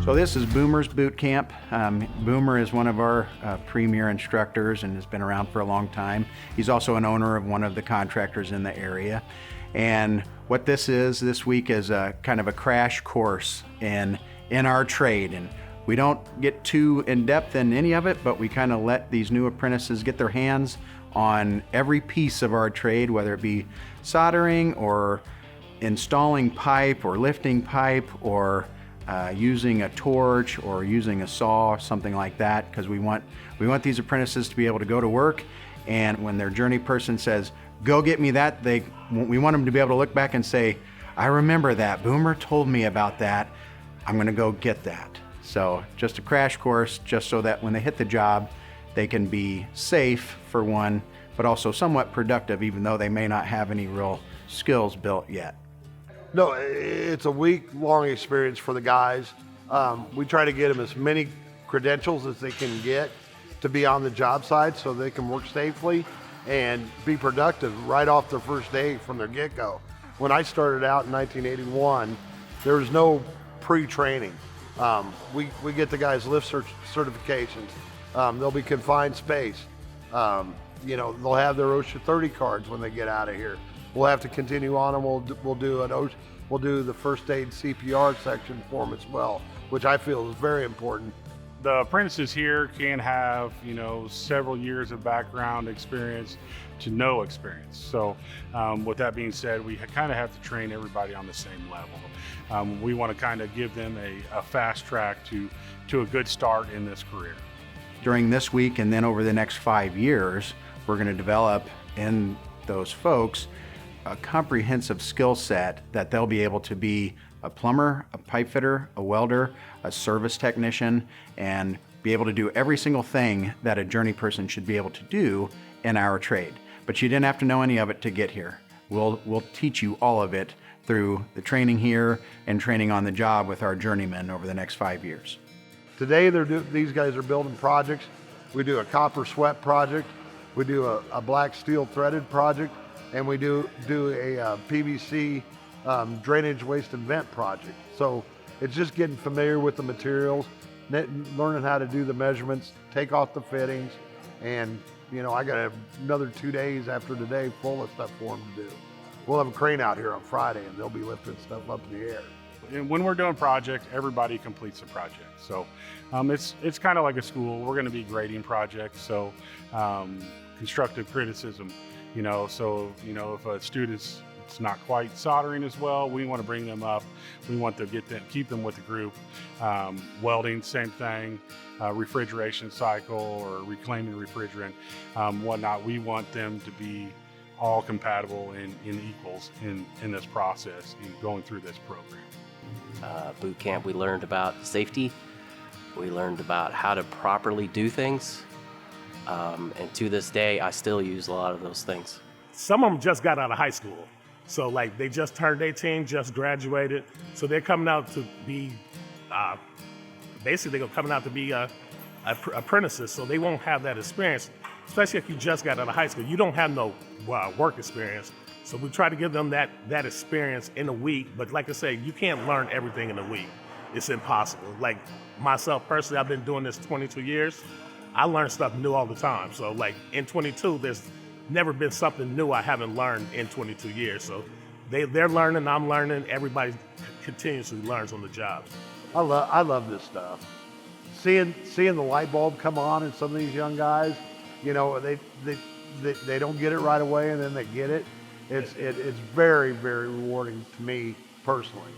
So this is Boomer's Bootcamp. Boomer is one of our premier instructors and has been around for a long time. He's also an owner of one of the contractors in the area. And what this is this week is a kind of a crash course in our trade. And we don't get too in depth in any of it, but we kind of let these new apprentices get their hands on every piece of our trade, whether it be soldering or installing pipe or lifting pipe or using a torch or using a saw, something like that, because we want these apprentices to be able to go to work, and when their journey person says, "Go get me that," we want them to be able to look back and say, "I remember that. Boomer told me about that. I'm going to go get that." So just a crash course, just so that when they hit the job, they can be safe for one, but also somewhat productive, even though they may not have any real skills built yet. No, it's a week-long experience for the guys. We try to get them as many credentials as they can get to be on the job site so they can work safely and be productive right off their first day from their get-go. When I started out in 1981, there was no pre-training. We get the guys lift certifications. They'll be confined space. They'll have their OSHA 30 cards when they get out of here. We'll have to continue on, and we'll do the first aid CPR section for them as well, which I feel is very important. The apprentices here can have, several years of background experience to no experience. So with that being said, we kind of have to train everybody on the same level. We want to kind of give them a fast track to a good start in this career. During this week and then over the next 5 years, we're going to develop in those folks a comprehensive skill set that they'll be able to be a plumber, a pipe fitter, a welder, a service technician, and be able to do every single thing that a journey person should be able to do in our trade. But you didn't have to know any of it to get here. We'll teach you all of it through the training here and training on the job with our journeymen over the next 5 years. Today, these guys are building projects. We do a copper sweat project. We do a black steel threaded project. And we do a PVC drainage waste and vent project. So it's just getting familiar with the materials, learning how to do the measurements, take off the fittings, and I got another 2 days after today full of stuff for them to do. We'll have a crane out here on Friday, and they'll be lifting stuff up in the air. And when we're doing projects, everybody completes a project. So it's kind of like a school. We're going to be grading projects, so constructive criticism. If a student's not quite soldering as well, we want to bring them up. We want to keep them with the group. Welding, same thing. Refrigeration cycle or reclaiming refrigerant, whatnot. We want them to be all compatible in equals in this process in going through this program. Boot camp, we learned about safety. We learned about how to properly do things. And to this day, I still use a lot of those things. Some of them just got out of high school. So they just turned 18, just graduated. So they're coming out to be, basically they're coming out to be apprentices. So they won't have that experience, especially if you just got out of high school. You don't have no work experience. So we try to give them that experience in a week. But like I say, you can't learn everything in a week. It's impossible. Like myself personally, I've been doing this 22 years. I learn stuff new all the time. So in 22, there's never been something new I haven't learned in 22 years. So they're learning, I'm learning, everybody continuously learns on the job. I love this stuff. Seeing the light bulb come on in some of these young guys, they don't get it right away and then they get it. It's very, very rewarding to me personally.